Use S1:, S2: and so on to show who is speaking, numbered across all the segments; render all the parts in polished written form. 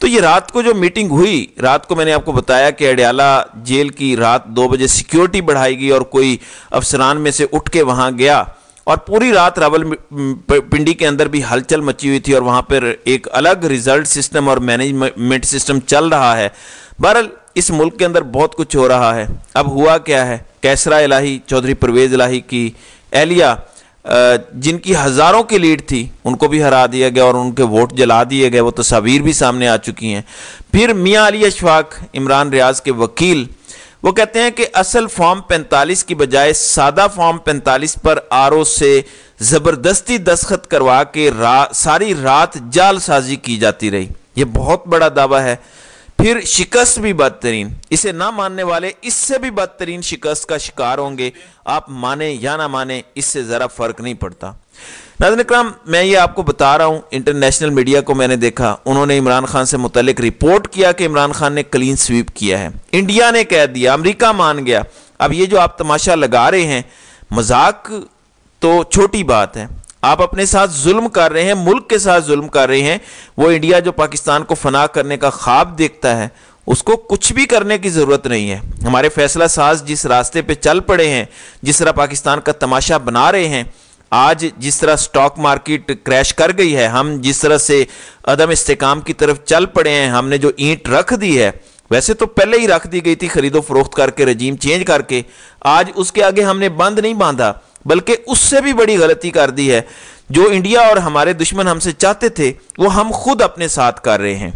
S1: تو یہ رات کو جو میٹنگ ہوئی، رات کو میں نے آپ کو بتایا کہ اڈیالہ جیل کی رات 2 بجے سیکیورٹی بڑھائی گئی اور کوئی افسران میں سے اٹھ کے وہاں گیا، اور پوری رات راول پنڈی کے اندر بھی ہلچل مچی ہوئی تھی، اور وہاں پر ایک الگ ریزلٹ سسٹم اور مینجمنٹ سسٹم چل رہا ہے۔ بہرحال اس ملک کے اندر بہت کچھ ہو رہا ہے۔ اب ہوا کیا ہے، کیسرا الہی، چودھری پرویز الہی کی اہلیہ جن کی ہزاروں کی لیڈ تھی، ان کو بھی ہرا دیا گیا اور ان کے ووٹ جلا دیے گئے، وہ تصاویر بھی سامنے آ چکی ہیں۔ پھر میاں علی اشفاق، عمران ریاض کے وکیل، وہ کہتے ہیں کہ اصل فارم 45 کی بجائے سادہ فارم 45 پر آر او سے زبردستی دستخط کروا کے ساری رات جعل سازی کی جاتی رہی۔ یہ بہت بڑا دعویٰ ہے۔ پھر شکست بھی بدترین، اسے نہ ماننے والے اس سے بھی بدترین شکست کا شکار ہوں گے، آپ مانیں یا نہ مانیں اس سے ذرا فرق نہیں پڑتا۔ ناظرین اکرام، میں یہ آپ کو بتا رہا ہوں، انٹرنیشنل میڈیا کو میں نے دیکھا، انہوں نے عمران خان سے متعلق رپورٹ کیا کہ عمران خان نے کلین سویپ کیا ہے، انڈیا نے کہہ دیا، امریکہ مان گیا۔ اب یہ جو آپ تماشا لگا رہے ہیں، مذاق تو چھوٹی بات ہے، آپ اپنے ساتھ ظلم کر رہے ہیں، ملک کے ساتھ ظلم کر رہے ہیں۔ وہ انڈیا جو پاکستان کو فنا کرنے کا خواب دیکھتا ہے، اس کو کچھ بھی کرنے کی ضرورت نہیں ہے۔ ہمارے فیصلہ ساز جس راستے پہ چل پڑے ہیں، جس طرح پاکستان کا تماشا بنا رہے ہیں، آج جس طرح سٹاک مارکیٹ کریش کر گئی ہے، ہم جس طرح سے عدم استحکام کی طرف چل پڑے ہیں، ہم نے جو اینٹ رکھ دی ہے، ویسے تو پہلے ہی رکھ دی گئی تھی خرید و فروخت کر کے، رجیم چینج کر کے، آج اس کے آگے ہم نے بند نہیں باندھا، بلکہ اس سے بھی بڑی غلطی کر دی ہے۔ جو انڈیا اور ہمارے دشمن ہم سے چاہتے تھے، وہ ہم خود اپنے ساتھ کر رہے ہیں۔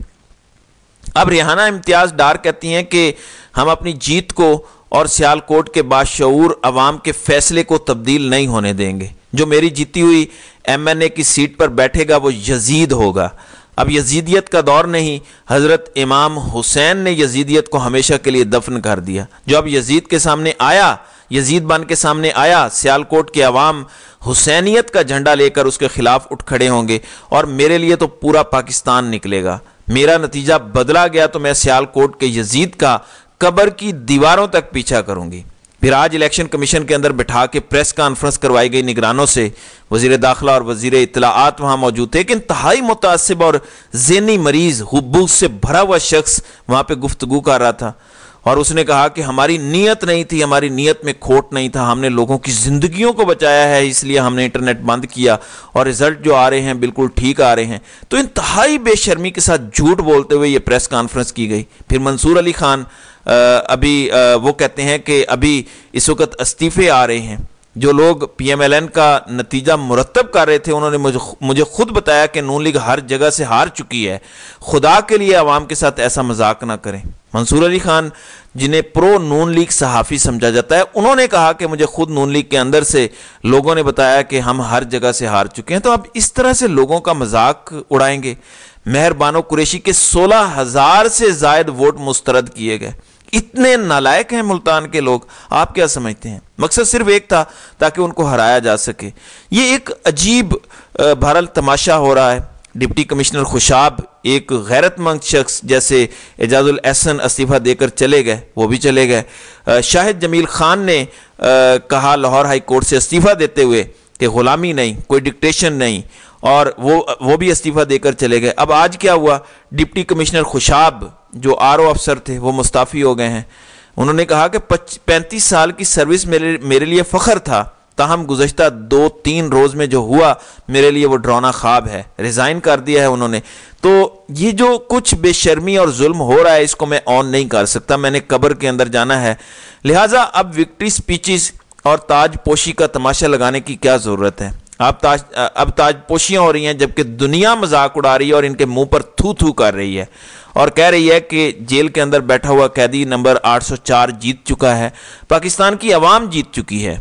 S1: اب ریحانہ امتیاز ڈار کہتی ہیں کہ ہم اپنی جیت کو اور سیالکوٹ کے باشعور عوام کے فیصلے کو تبدیل نہیں ہونے دیں گے۔ جو میری جیتی ہوئی ایم این اے کی سیٹ پر بیٹھے گا وہ یزید ہوگا۔ اب یزیدیت کا دور نہیں، حضرت امام حسین نے یزیدیت کو ہمیشہ کے لیے دفن کر دیا۔ جو اب یزید کے سامنے آیا، یزید بن کے سامنے آیا، سیالکوٹ کے عوام حسینیت کا جھنڈا لے کر اس کے خلاف اٹھ کھڑے ہوں گے، اور میرے لیے تو پورا پاکستان نکلے گا۔ میرا نتیجہ بدلا گیا تو میں سیالکوٹ کے یزید کا قبر کی دیواروں تک پیچھا کروں گی۔ پھر آج الیکشن کمیشن کے اندر بٹھا کے پریس کانفرنس کروائی گئی نگرانوں سے، وزیر داخلہ اور وزیر اطلاعات وہاں موجود تھے، ایک انتہائی متعصب اور ذہنی مریض حبوس سے بھرا ہوا شخص وہاں پہ گفتگو کر رہا تھا، اور اس نے کہا کہ ہماری نیت نہیں تھی، ہماری نیت میں کھوٹ نہیں تھا، ہم نے لوگوں کی زندگیوں کو بچایا ہے، اس لیے ہم نے انٹرنیٹ بند کیا، اور رزلٹ جو آ رہے ہیں بالکل ٹھیک آ رہے ہیں۔ تو انتہائی بے شرمی کے ساتھ جھوٹ بولتے ہوئے یہ پریس کانفرنس کی گئی۔ پھر منصور علی خان ابھی وہ کہتے ہیں کہ ابھی اس وقت استعفے آ رہے ہیں۔ جو لوگ پی ایم ایل این کا نتیجہ مرتب کر رہے تھے، انہوں نے مجھے خود بتایا کہ نون لیگ ہر جگہ سے ہار چکی ہے، خدا کے لیے عوام کے ساتھ ایسا مذاق نہ کریں۔ منصور علی خان جنہیں پرو نون لیگ صحافی سمجھا جاتا ہے، انہوں نے کہا کہ مجھے خود نون لیگ کے اندر سے لوگوں نے بتایا کہ ہم ہر جگہ سے ہار چکے ہیں۔ تو اب اس طرح سے لوگوں کا مذاق اڑائیں گے؟ مہر بانو قریشی کے 16,000 سے زائد ووٹ مسترد کیے گئے۔ اتنے نالائق ہیں ملتان کے لوگ، آپ کیا سمجھتے ہیں؟ مقصد صرف ایک تھا تاکہ ان کو ہرایا جا سکے۔ یہ ایک عجیب بہرحال تماشا ہو رہا ہے۔ ڈپٹی کمشنر خوشاب، ایک غیرت مند شخص جیسے اعجاز الاحسن استعفیٰ دے کر چلے گئے، وہ بھی چلے گئے۔ شاہد جمیل خان نے کہا لاہور ہائی کورٹ سے استعفیٰ دیتے ہوئے کہ غلامی نہیں، کوئی ڈکٹیشن نہیں، اور وہ بھی استعفیٰ دے کر چلے گئے۔ اب آج کیا ہوا؟ ڈپٹی کمشنر خوشاب جو آر او افسر تھے وہ مستعفی ہو گئے ہیں۔ انہوں نے کہا کہ 35 سال کی سروس میرے لیے فخر تھا، تاہم گزشتہ 2-3 روز میں جو ہوا میرے لیے وہ ڈراؤنا خواب ہے۔ ریزائن کر دیا ہے انہوں نے۔ تو یہ جو کچھ بے شرمی اور ظلم ہو رہا ہے، اس کو میں آن نہیں کر سکتا، میں نے قبر کے اندر جانا ہے۔ لہٰذا اب وکٹری سپیچز اور تاج پوشی کا تماشا لگانے کی کیا ضرورت ہے؟ اب تاج پوشیاں ہو رہی ہیں جبکہ دنیا مذاق اڑا رہی ہے اور ان کے منہ پر تھو تھو کر رہی ہے، اور کہہ رہی ہے کہ جیل کے اندر بیٹھا ہوا قیدی نمبر 804 جیت چکا ہے، پاکستان کی عوام جیت چکی ہے۔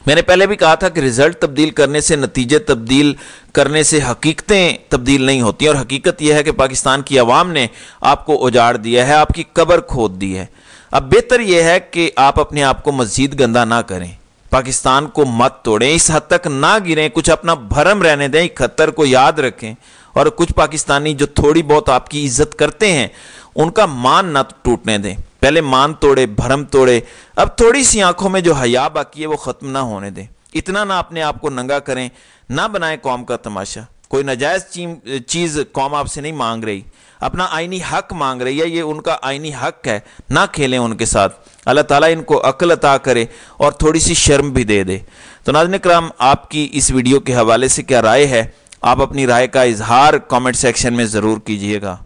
S1: میں نے پہلے بھی کہا تھا کہ رزلٹ تبدیل کرنے سے، نتیجے تبدیل کرنے سے حقیقتیں تبدیل نہیں ہوتی، اور حقیقت یہ ہے کہ پاکستان کی عوام نے آپ کو اجاڑ دیا ہے، آپ کی قبر کھود دی ہے۔ اب بہتر یہ ہے کہ آپ اپنے آپ کو مزید گندا نہ کریں، پاکستان کو مت توڑیں، اس حد تک نہ گریں، کچھ اپنا بھرم رہنے دیں، خطر کو یاد رکھیں، اور کچھ پاکستانی جو تھوڑی بہت آپ کی عزت کرتے ہیں ان کا مان نہ ٹوٹنے دیں۔ پہلے مان توڑے، بھرم توڑے، اب تھوڑی سی آنکھوں میں جو حیا باقی ہے وہ ختم نہ ہونے دیں۔ اتنا نہ اپنے آپ کو ننگا کریں، نہ بنائیں قوم کا تماشا۔ کوئی ناجائز چیز قوم آپ سے نہیں مانگ رہی، اپنا آئینی حق مانگ رہی ہے، یہ ان کا آئینی حق ہے، نہ کھیلیں ان کے ساتھ۔ اللہ تعالیٰ ان کو عقل عطا کرے اور تھوڑی سی شرم بھی دے دے۔ تو ناظرین کرام، آپ کی اس ویڈیو کے حوالے سے کیا رائے ہے؟ آپ اپنی رائے کا اظہار کامنٹ سیکشن میں ضرور کیجئے گا۔